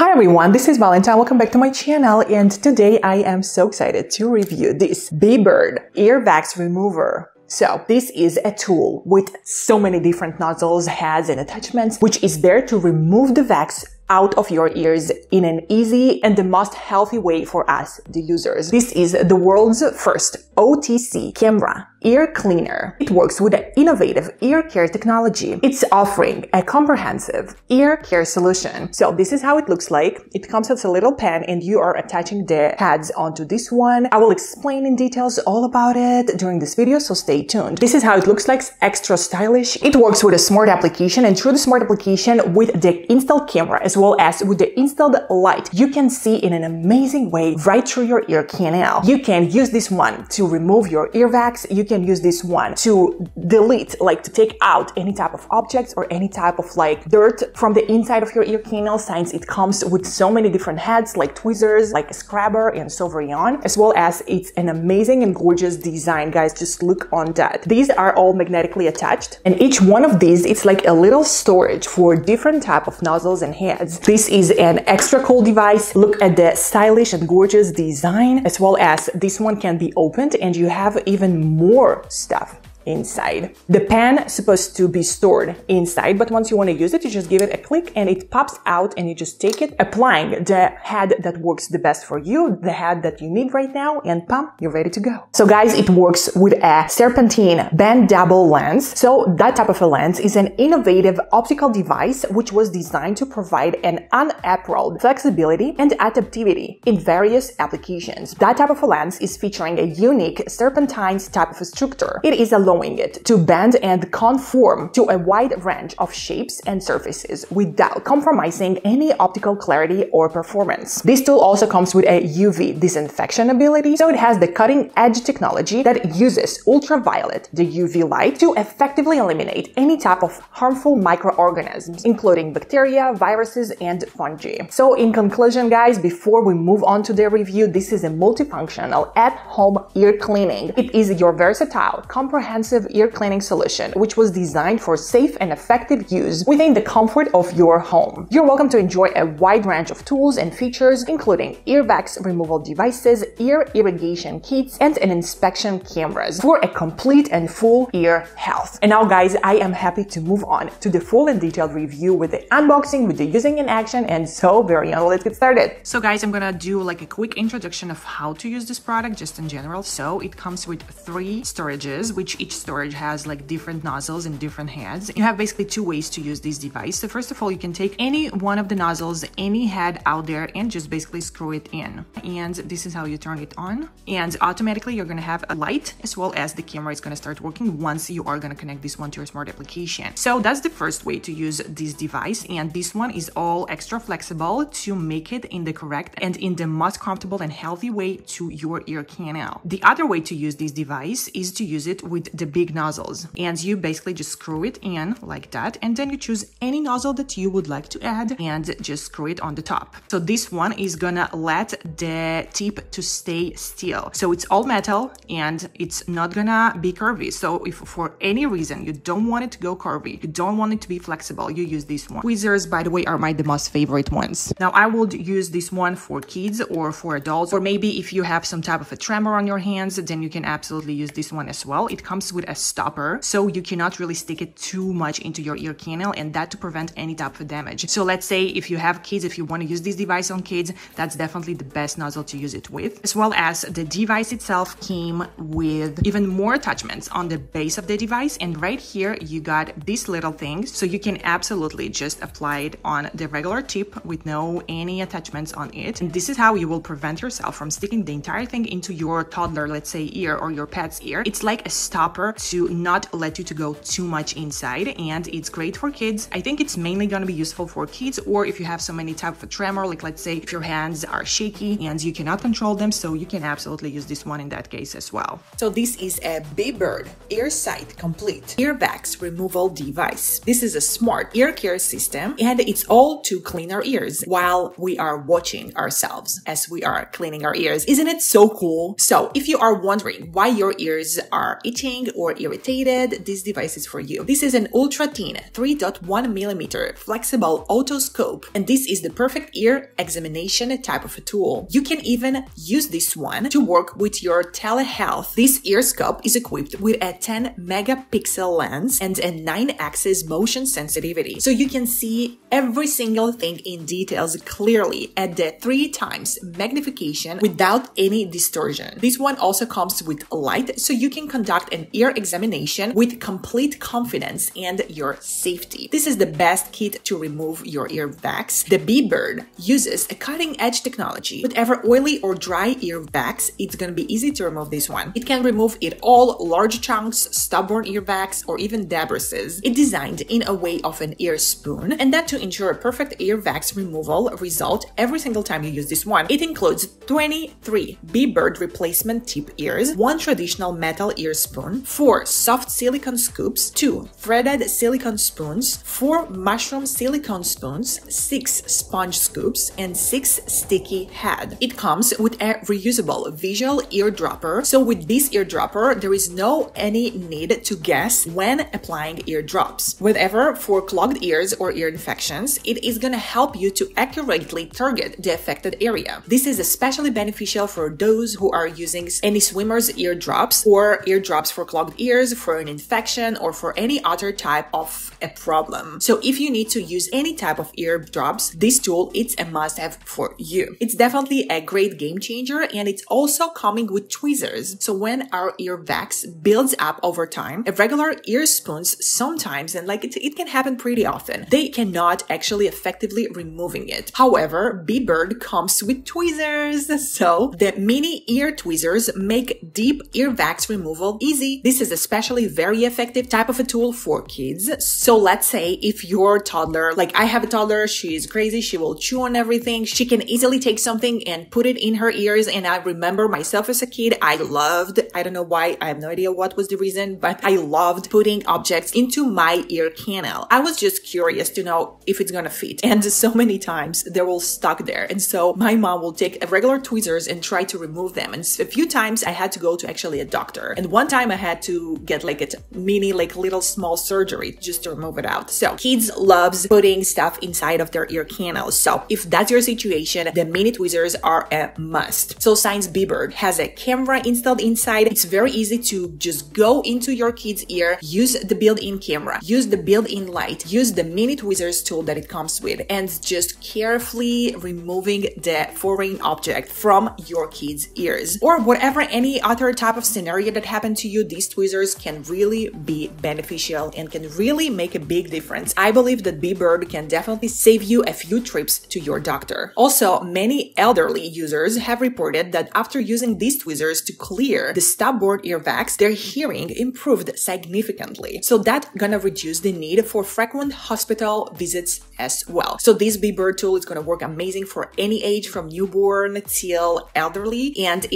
Hi everyone, this is Valentine. Welcome back to my channel, and today I am so excited to review this Bebird Earwax Remover. So this is a tool with so many different nozzles, heads, and attachments, which is there to remove the wax out of your ears in an easy and the most healthy way for us, the users. This is the world's first OTC camera ear cleaner. It works with an innovative ear care technology. It's offering a comprehensive ear care solution. So this is how it looks like. It comes with a little pen and you are attaching the heads onto this one. I will explain in details all about it during this video, so stay tuned. This is how it looks like, extra stylish. It works with a smart application, and through the smart application with the installed camera as well as with the installed light, you can see in an amazing way right through your ear canal. You can use this one to remove your earwax. You can use this one to delete, like to take out any type of objects or any type of like dirt from the inside of your ear canal, since it comes with so many different heads like tweezers, like a scrubber, and so very on, as well as it's an amazing and gorgeous design, guys. Just look on that. These are all magnetically attached, and each one of these, it's like a little storage for different type of nozzles and heads. This is an extra cool device. Look at the stylish and gorgeous design, as well as this one can be opened and you have even more stuff inside. The pen is supposed to be stored inside, but once you want to use it, you just give it a click and it pops out and you just take it, applying the head that works the best for you, the head that you need right now, and pump, you're ready to go. So guys, it works with a serpentine band double lens. So that type of a lens is an innovative optical device which was designed to provide an unparalleled flexibility and adaptivity in various applications. That type of a lens is featuring a unique serpentine type of a structure. It is allowing it to bend and conform to a wide range of shapes and surfaces without compromising any optical clarity or performance. This tool also comes with a UV disinfection ability, so it has the cutting-edge technology that uses ultraviolet, the UV light, to effectively eliminate any type of harmful microorganisms, including bacteria, viruses, and fungi. So in conclusion, guys, before we move on to the review, this is a multifunctional at-home ear cleaning. It is your versatile, comprehensive ear cleaning solution, which was designed for safe and effective use within the comfort of your home. You're welcome to enjoy a wide range of tools and features, including earwax removal devices, ear irrigation kits, and an inspection cameras for a complete and full ear health. And now, guys, I am happy to move on to the full and detailed review with the unboxing, with the using in action, and so very on. Let's get started. So guys, I'm gonna do like a quick introduction of how to use this product just in general. So it comes with 3 storages, which each storage has like different nozzles and different heads. You have basically 2 ways to use this device. So first of all, you can take any one of the nozzles, any head out there, and just basically screw it in. And this is how you turn it on. And automatically you're gonna have a light, as well as the camera is gonna start working once you are gonna connect this one to your smart application. So that's the first way to use this device. And this one is all extra flexible to make it in the correct and in the most comfortable and healthy way to your ear canal. The other way to use this device is to use it with the big nozzles, and you basically just screw it in like that, and then you choose any nozzle that you would like to add and just screw it on the top. So this one is gonna let the tip to stay still, so it's all metal and it's not gonna be curvy. So if for any reason you don't want it to go curvy, you don't want it to be flexible, you use this one. Tweezers, by the way, are the most favorite ones. Now I would use this one for kids or for adults, or maybe if you have some type of a tremor on your hands, then you can absolutely use this one as well. It comes with a stopper, so you cannot really stick it too much into your ear canal, and that to prevent any type of damage. So let's say if you have kids, if you want to use this device on kids, that's definitely the best nozzle to use it with. As well as the device itself came with even more attachments on the base of the device, and right here you got these little things, so you can absolutely just apply it on the regular tip with no any attachments on it. And this is how you will prevent yourself from sticking the entire thing into your toddler, let's say, ear, or your pet's ear. It's like a stopper to not let you to go too much inside, and it's great for kids. I think it's mainly going to be useful for kids, or if you have so many type of a tremor, like let's say if your hands are shaky and you cannot control them, so you can absolutely use this one in that case as well. So this is a Bebird Earsight Complete earwax removal device. This is a smart ear care system, and it's all to clean our ears while we are watching ourselves as we are cleaning our ears. Isn't it so cool? So if you are wondering why your ears are itching, itching or irritated, this device is for you. This is an ultra-thin 3.1mm flexible otoscope, and this is the perfect ear examination type of a tool. You can even use this one to work with your telehealth. This ear scope is equipped with a 10 megapixel lens and a 9-axis motion sensitivity, so you can see every single thing in details clearly at the 3 times magnification without any distortion. This one also comes with light, so you can conduct an ear examination with complete confidence and your safety. This is the best kit to remove your earwax. The Bebird uses a cutting-edge technology. Whatever oily or dry earwax, it's gonna be easy to remove this one. It can remove it all, large chunks, stubborn earwax, or even debris. It's designed in a way of an ear spoon, and that to ensure a perfect earwax removal result every single time you use this one. It includes 23 Bebird replacement tip ears, 1 traditional metal ear spoon, 4 soft silicone scoops, 2 threaded silicone spoons, 4 mushroom silicone spoons, 6 sponge scoops, and 6 sticky head. It comes with a reusable visual eardropper, so with this eardropper there is no any need to guess when applying ear drops. Whatever for clogged ears or ear infections, it is gonna help you to accurately target the affected area. This is especially beneficial for those who are using any swimmer's ear drops or ear drops for clogged ears, for an infection, or for any other type of a problem. So if you need to use any type of ear drops, this tool, it's a must-have for you. It's definitely a great game changer, and it's also coming with tweezers. So when our earwax builds up over time, a regular ear spoons sometimes, and like it can happen pretty often, they cannot actually effectively removing it. However, Bebird comes with tweezers, so the mini ear tweezers make deep earwax removal easy. This is especially very effective type of a tool for kids. So let's say if your toddler, like I have a toddler, she's crazy, she will chew on everything, she can easily take something and put it in her ears. And I remember myself as a kid, I don't know why, I have no idea what was the reason, but I loved putting objects into my ear canal. I was just curious to know if it's gonna fit, and so many times they will stuck there, and so my mom will take regular tweezers and try to remove them, and a few times I had to go to actually a doctor, and one time I had to get like a mini little small surgery just to remove it out. So kids loves putting stuff inside of their ear canals, so if that's your situation, the mini tweezers are a must. So Science Bebird has a camera installed inside. It's very easy to just go into your kid's ear, use the built-in camera, use the built-in light, use the mini tweezers tool that it comes with, and just carefully removing the foreign object from your kid's ears. Or whatever any other type of scenario that happened to you, these tweezers can really be beneficial and can really make a big difference. I believe that Bebird can definitely save you a few trips to your doctor. Also, many elderly users have reported that after using these tweezers to clear the stubborn earwax, their hearing improved significantly. So that's gonna reduce the need for frequent hospital visits as well. So this Bebird tool is gonna work amazing for any age from newborn till elderly, and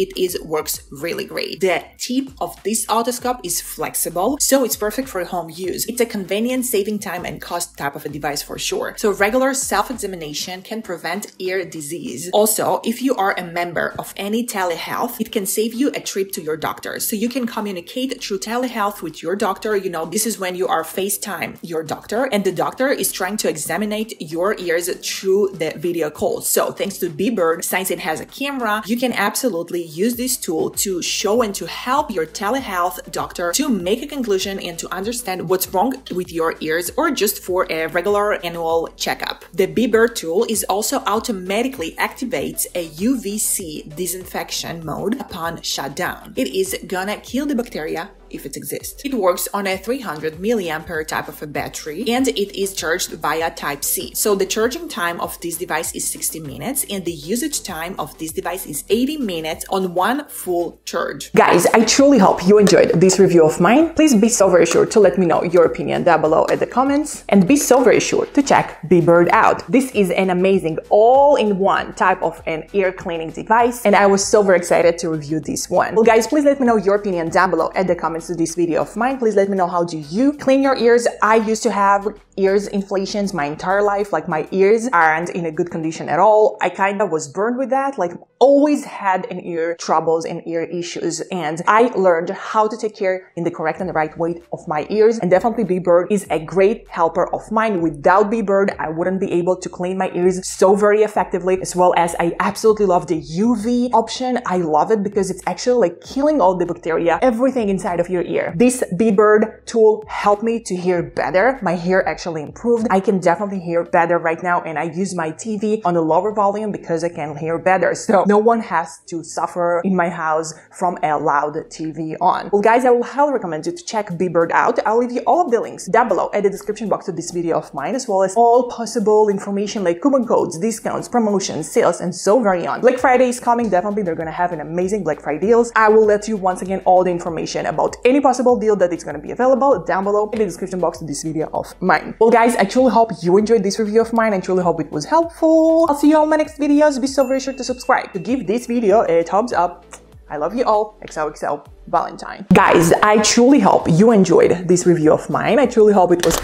works really great. The tip of this otoscope is flexible, so it's perfect for home use. It's a convenient, saving time and cost type of a device for sure. So regular self-examination can prevent ear disease. Also, if you are a member of any telehealth, it can save you a trip to your doctor. So you can communicate through telehealth with your doctor. You know, this is when you are FaceTime your doctor, and the doctor is trying to examine your ears through the video call. So thanks to Bebird, since it has a camera, you can absolutely use this tool to show and to help your telehealth doctor to make a conclusion and to understand what's wrong with your ears, or just for a regular annual checkup. The Bebird tool is also automatically activates a UVC disinfection mode upon shutdown. It is gonna kill the bacteria if it exists. It works on a 300 mAh type of a battery, and it is charged via Type-C. So the charging time of this device is 60 minutes, and the usage time of this device is 80 minutes on one full charge. Guys, I truly hope you enjoyed this review of mine. Please be so very sure to let me know your opinion down below in the comments, and be so very sure to check Bebird out. This is an amazing all-in-one type of an ear cleaning device, and I was so very excited to review this one. Well guys, please let me know your opinion down below in the comments comments to this video of mine. Please let me know, how do you clean your ears? I used to have ears inflations my entire life. Like, my ears aren't in a good condition at all. I kind of was burned with that, like always had an ear troubles and ear issues, and I learned how to take care in the correct and the right way of my ears, and definitely Bebird is a great helper of mine. Without Bebird, I wouldn't be able to clean my ears so very effectively, as well as I absolutely love the UV option. I love it because it's actually like killing all the bacteria, everything inside of your ear. This Bebird tool helped me to hear better. My hair actually improved. I can definitely hear better right now, and I use my TV on a lower volume because I can hear better. So no one has to suffer in my house from a loud TV on. Well guys, I will highly recommend you to check Bebird out. I'll leave you all of the links down below at the description box of this video of mine, as well as all possible information like coupon codes, discounts, promotions, sales, and so very on. Black Friday is coming. Definitely they're gonna have an amazing Black Friday deals. I will let you once again all the information about any possible deal that is gonna be available down below in the description box of this video of mine. Well guys, I truly hope you enjoyed this review of mine. I truly hope it was helpful. I'll see you all in my next videos. Be so very sure to subscribe, to give this video a thumbs up. I love you all. XOXO Valentine. Guys, I truly hope you enjoyed this review of mine. I truly hope it was